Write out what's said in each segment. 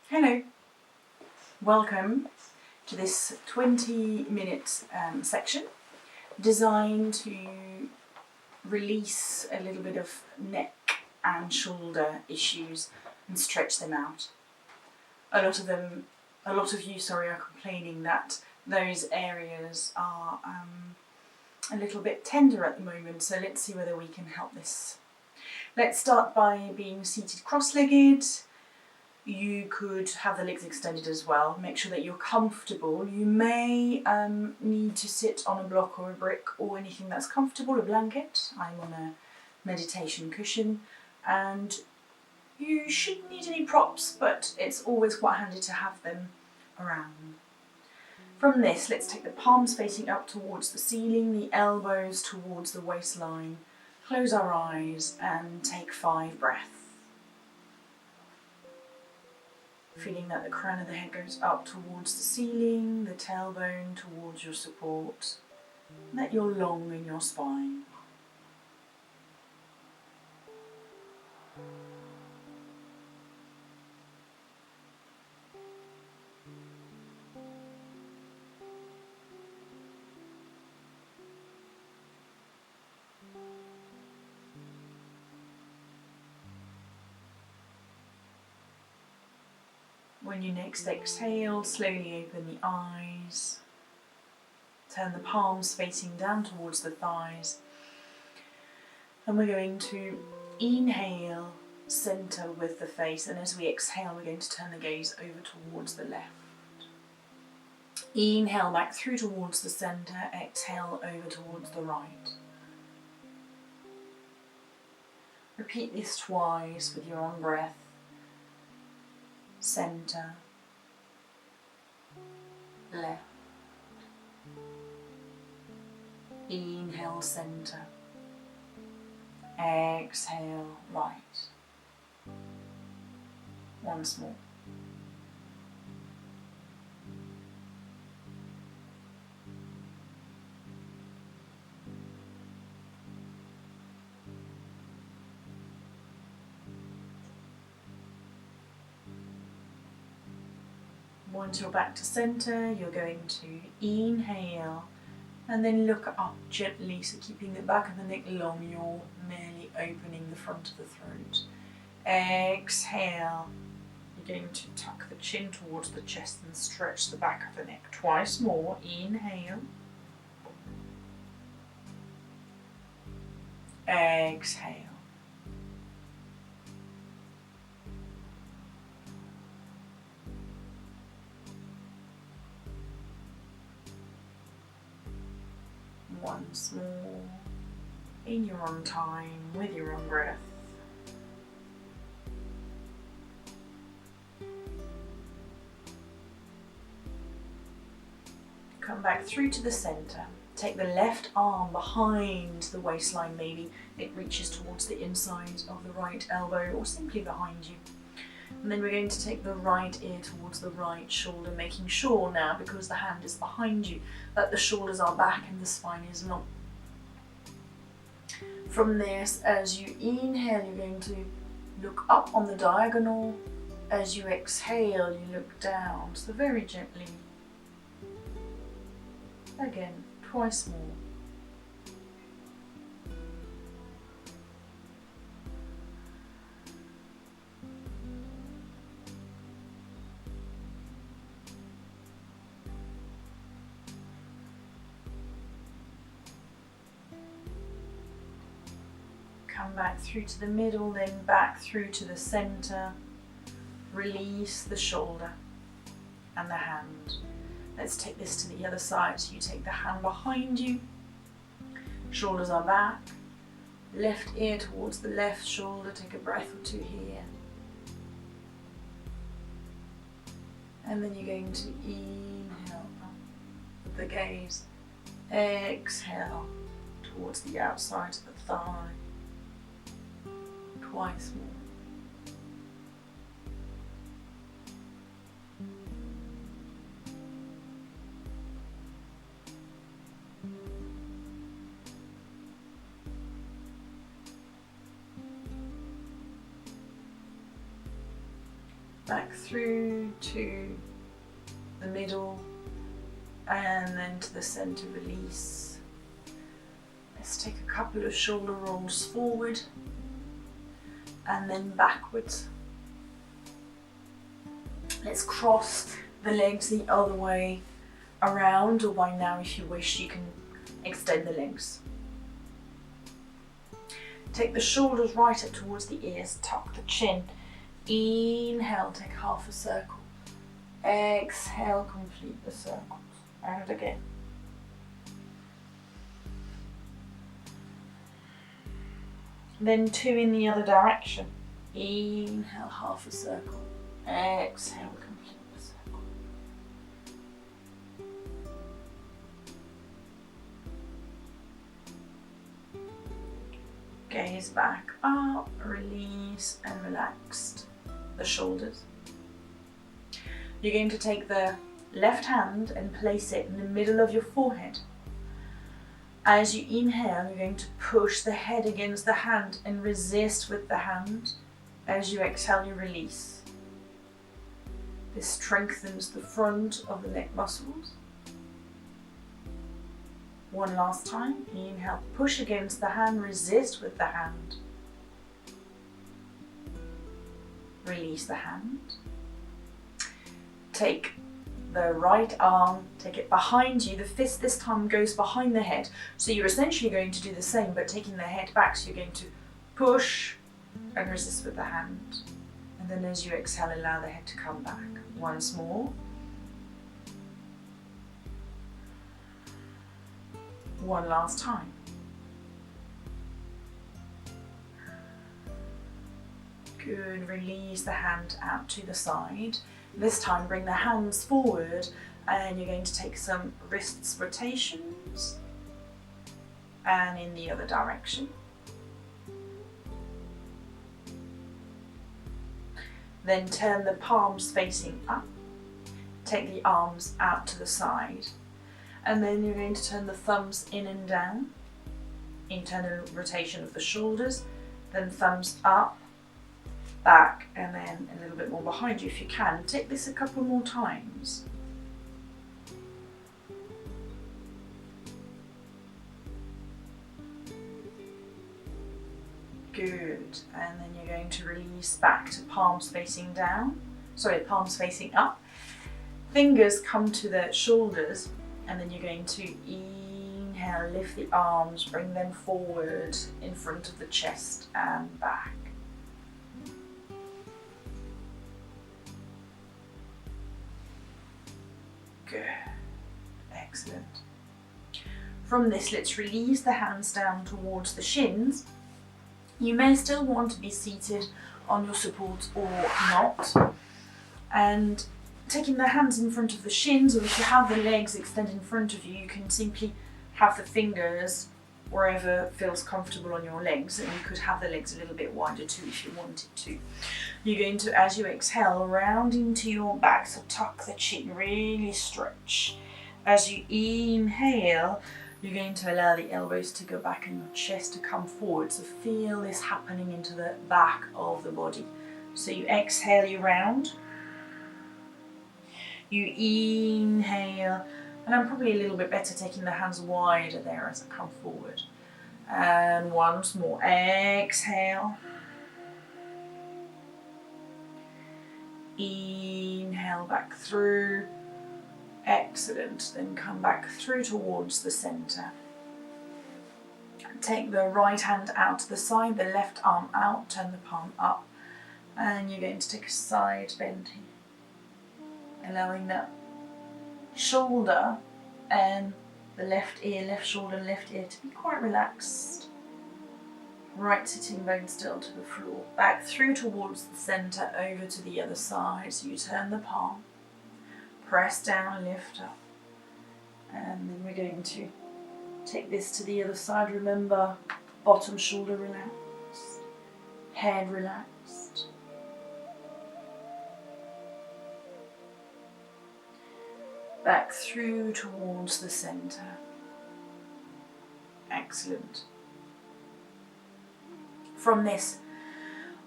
Hello, welcome to this 20-minute section designed to release a little bit of neck and shoulder issues and stretch them out. A lot of you are complaining that those areas are a little bit tender at the moment, so let's see whether we can help this. Let's start by being seated cross-legged. You could have the legs extended as well. Make sure that you're comfortable. You may need to sit on a block or a brick or anything that's comfortable, a blanket. I'm on a meditation cushion, and you shouldn't need any props, but it's always quite handy to have them around. From this, let's take the palms facing up towards the ceiling, the elbows towards the waistline. Close our eyes and take 5 breaths. Feeling that the crown of the head goes up towards the ceiling, the tailbone towards your support, and that you're long in your spine. When you next exhale, slowly open the eyes. Turn the palms facing down towards the thighs. And we're going to inhale, center with the face, and as we exhale, we're going to turn the gaze over towards the left. Inhale back through towards the center, exhale over towards the right. Repeat this twice with your own breath. Center, left, inhale, center, exhale, right. Once more. Once you're back to center, you're going to inhale and then look up gently, so keeping the back of the neck long, you're merely opening the front of the throat. Exhale, you're going to tuck the chin towards the chest and stretch the back of the neck. Twice more, inhale. Exhale. Once more, in your own time, with your own breath. Come back through to the center. Take the left arm behind the waistline, maybe it reaches towards the inside of the right elbow or simply behind you. And then we're going to take the right ear towards the right shoulder, making sure now, because the hand is behind you, that the shoulders are back and the spine is not. From this, as you inhale, you're going to look up on the diagonal. As you exhale, you look down, so very gently. Again, twice more. Come back through to the middle, then back through to the center. Release the shoulder and the hand. Let's take this to the other side. So you take the hand behind you, shoulders are back, left ear towards the left shoulder. Take a breath or two here. And then you're going to inhale up with the gaze. Exhale towards the outside of the thigh. Twice more. back through to the middle, and then to the centre, release. Let's take a couple of shoulder rolls forward and then backwards. Let's cross the legs the other way around, or by now if you wish you can extend the legs. Take the shoulders right up towards the ears, tuck the chin. Inhale, take half a circle. Exhale, complete the circles. And again. Then 2 in the other direction. Inhale, half a circle. Exhale, complete the circle. Gaze back up, release and relaxed the shoulders. You're going to take the left hand and place it in the middle of your forehead. As you inhale, you're going to push the head against the hand and resist with the hand. As you exhale, you release. This strengthens the front of the neck muscles. One last time. Inhale, push against the hand, resist with the hand. Release the hand. Take the right arm, take it behind you. The fist this time goes behind the head. So you're essentially going to do the same, but taking the head back. So you're going to push and resist with the hand. And then as you exhale, allow the head to come back. Once more. One last time. Good, release the hand out to the side. This time bring the hands forward and you're going to take some wrists rotations and in the other direction. Then turn the palms facing up. Take the arms out to the side. And then you're going to turn the thumbs in and down. Internal rotation of the shoulders. Then thumbs up, back, and then a little bit more behind you if you can. Take this a couple more times. Good. And then you're going to release back to palms facing down. Sorry, palms facing up. Fingers come to the shoulders, and then you're going to inhale, lift the arms, bring them forward in front of the chest and back. Good. Excellent. From this, let's release the hands down towards the shins. You may still want to be seated on your support or not. And taking the hands in front of the shins, or if you have the legs extended in front of you, you can simply have the fingers wherever feels comfortable on your legs, and you could have the legs a little bit wider too if you wanted to. You're going to, as you exhale, round into your back, so tuck the chin, really stretch. As you inhale, you're going to allow the elbows to go back and your chest to come forward, so feel this happening into the back of the body. So you exhale, you round. You inhale, and I'm probably a little bit better taking the hands wider there as I come forward. And once more, exhale. Inhale back through. Excellent. Then come back through towards the center. Take the right hand out to the side, the left arm out, turn the palm up, and you're going to take a side bend here, allowing that shoulder and the left ear, left shoulder, left ear to be quite relaxed. Right sitting bone still to the floor. Back through towards the center, over to the other side. So you turn the palm, press down, lift up, and then we're going to take this to the other side. Remember, bottom shoulder relaxed, head relaxed. Back through towards the center. Excellent. From this,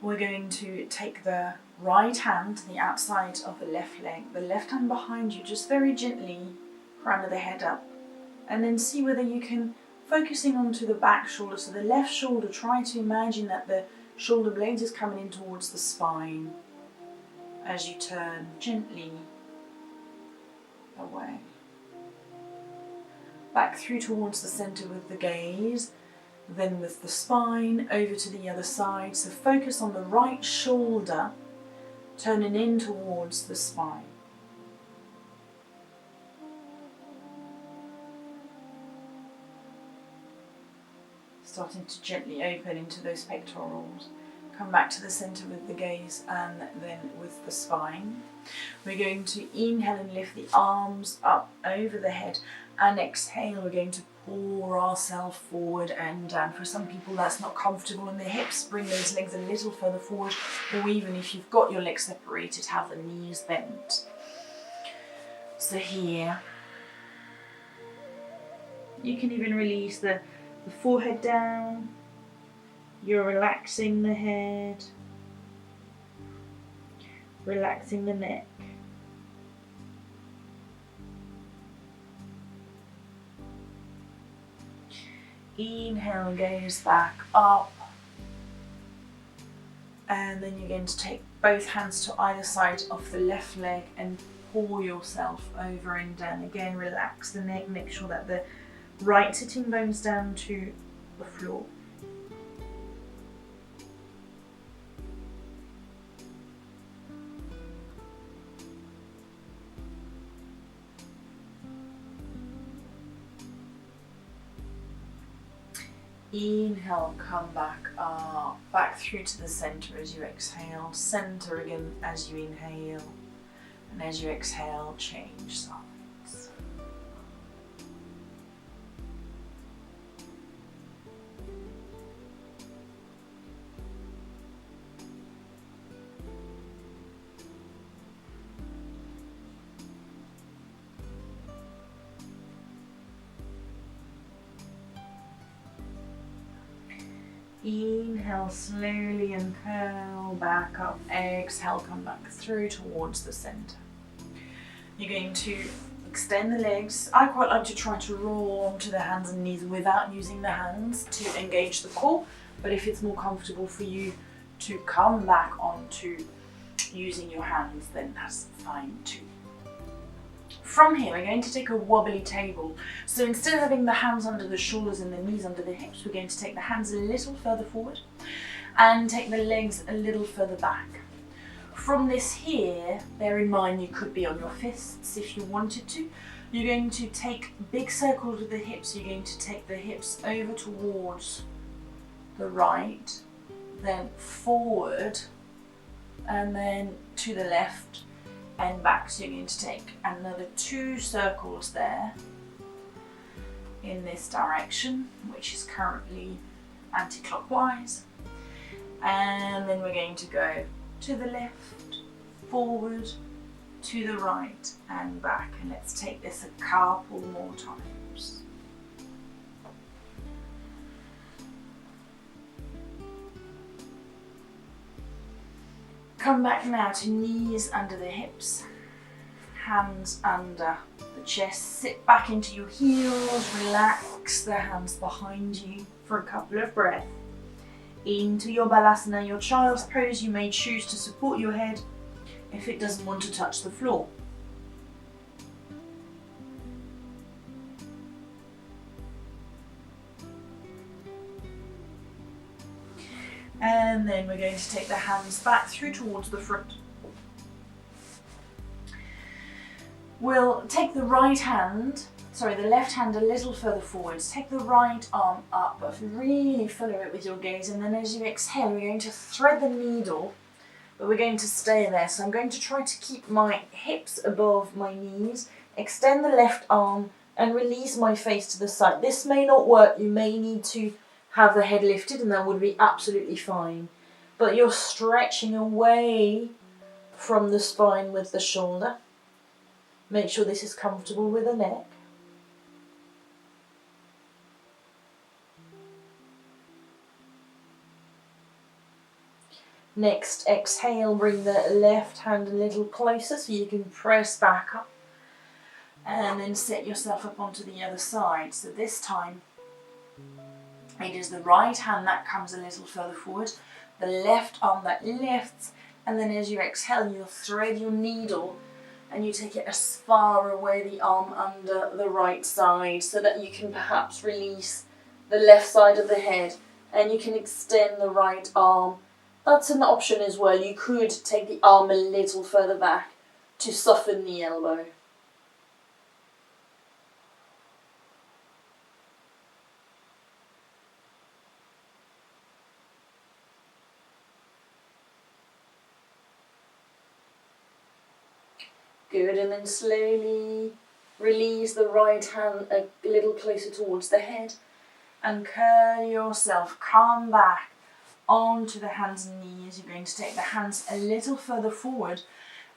we're going to take the right hand to the outside of the left leg, the left hand behind you, just very gently crown of the head up, and then see whether you can, focusing onto the back shoulder, so the left shoulder, try to imagine that the shoulder blades is coming in towards the spine as you turn gently away. Back through towards the centre with the gaze, then with the spine over to the other side. So focus on the right shoulder turning in towards the spine. Starting to gently open into those pectorals. Come back to the centre with the gaze and then with the spine. We're going to inhale and lift the arms up over the head, and exhale, we're going to pour ourselves forward and down. For some people that's not comfortable in the hips, bring those legs a little further forward, or even if you've got your legs separated, have the knees bent. So here, you can even release the forehead down. You're relaxing the head, relaxing the neck. Inhale, gaze back up, and then you're going to take both hands to either side of the left leg and pull yourself over and down. Again, relax the neck, make sure that the right sitting bone's down to the floor. Inhale, come back up, back through to the centre as you exhale, centre again as you inhale, and as you exhale, change sides. Inhale slowly and curl back up. Exhale, come back through towards the centre. You're going to extend the legs. I quite like to try to roll onto the hands and knees without using the hands to engage the core, but if it's more comfortable for you to come back onto using your hands, then that's fine too. From here, we're going to take a wobbly table. So instead of having the hands under the shoulders and the knees under the hips, we're going to take the hands a little further forward and take the legs a little further back. From this here, bear in mind you could be on your fists if you wanted to. You're going to take big circles with the hips. You're going to take the hips over towards the right, then forward, and then to the left and back. So you're going to take another 2 circles there in this direction, which is currently anti-clockwise, and then we're going to go to the left, forward, to the right and back, and let's take this a couple more times. Come back now to knees under the hips, hands under the chest, sit back into your heels, relax the hands behind you for a couple of breaths. Into your balasana, your child's pose, you may choose to support your head if it doesn't want to touch the floor. And then we're going to take the hands back through towards the front. We'll take the left hand a little further forwards. Take the right arm up, but really follow it with your gaze. And then as you exhale, we're going to thread the needle, but we're going to stay there. So I'm going to try to keep my hips above my knees, extend the left arm, and release my face to the side. This may not work. You may need to have the head lifted, and that would be absolutely fine. But you're stretching away from the spine with the shoulder. Make sure this is comfortable with the neck. Next, exhale, bring the left hand a little closer so you can press back up. And then set yourself up onto the other side. So this time, it is the right hand that comes a little further forward, the left arm that lifts, and then as you exhale, you'll thread your needle and you take it as far away the arm under the right side so that you can perhaps release the left side of the head and you can extend the right arm. That's an option as well. You could take the arm a little further back to soften the elbow. Good, and then slowly release the right hand a little closer towards the head and curl yourself, come back onto the hands and knees. You're going to take the hands a little further forward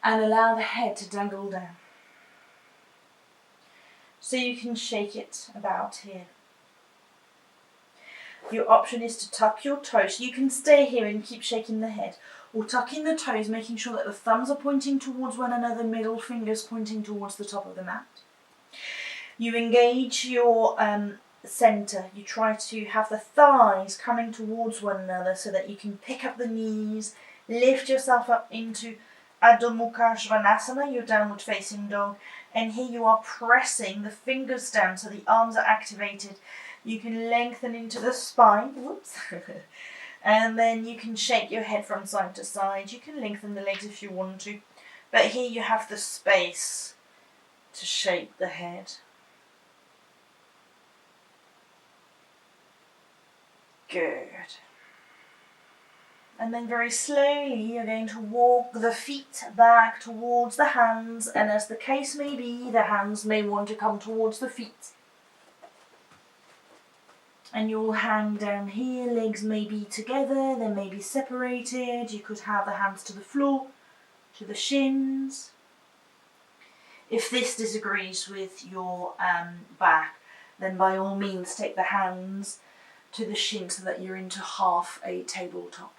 and allow the head to dangle down. So you can shake it about here. Your option is to tuck your toes. You can stay here and keep shaking the head, or tuck in the toes, making sure that the thumbs are pointing towards one another, middle fingers pointing towards the top of the mat. You engage your center. You try to have the thighs coming towards one another so that you can pick up the knees, lift yourself up into Adho Mukha Svanasana, your downward facing dog, and here you are pressing the fingers down so the arms are activated. You can lengthen into the spine, whoops, and then you can shake your head from side to side. You can lengthen the legs if you want to, but here you have the space to shake the head. Good. And then very slowly you're going to walk the feet back towards the hands, and as the case may be, the hands may want to come towards the feet. And you'll hang down here, legs may be together, they may be separated. You could have the hands to the floor, to the shins. If this disagrees with your back, then by all means take the hands to the shins so that you're into half a tabletop.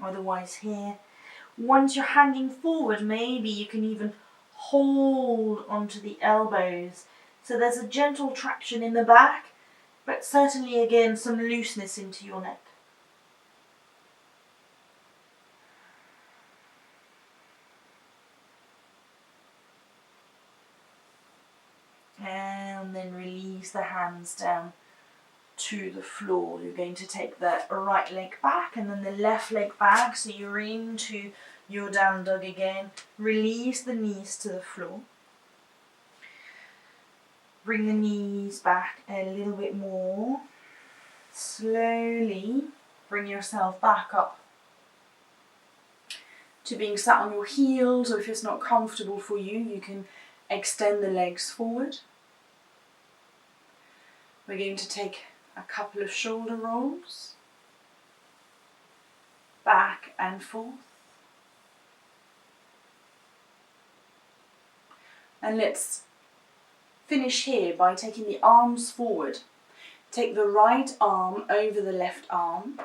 Otherwise here, once you're hanging forward, maybe you can even hold onto the elbows. So there's a gentle traction in the back, but certainly again some looseness into your neck. And then release the hands down to the floor. You're going to take the right leg back and then the left leg back, so you're into your down dog again. Release the knees to the floor. Bring the knees back a little bit more. Slowly bring yourself back up to being sat on your heels, or if it's not comfortable for you, you can extend the legs forward. We're going to take a couple of shoulder rolls, back and forth. And let's finish here by taking the arms forward. Take the right arm over the left arm.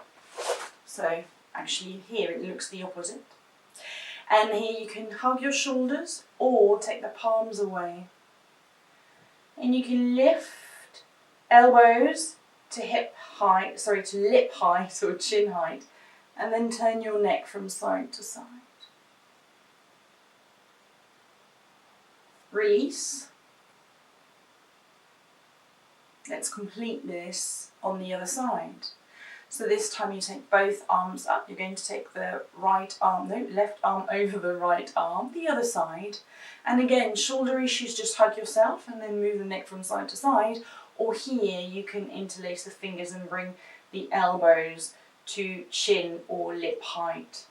So actually here it looks the opposite. And here you can hug your shoulders or take the palms away. And you can lift elbows to lip height or chin height, and then turn your neck from side to side. Release. Let's complete this on the other side. So this time you take both arms up. You're going to take the left arm over the right arm, the other side. And again, shoulder issues, just hug yourself and then move the neck from side to side. Or here you can interlace the fingers and bring the elbows to chin or lip height.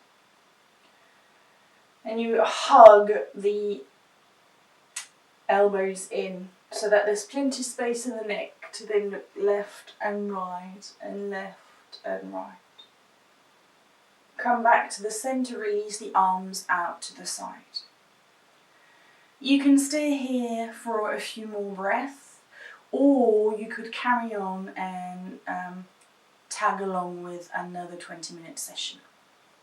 And you hug the elbows in so that there's plenty of space in the neck to then look left and right and left and right. Come back to the centre, release the arms out to the side. You can stay here for a few more breaths, or you could carry on and tag along with another 20-minute session.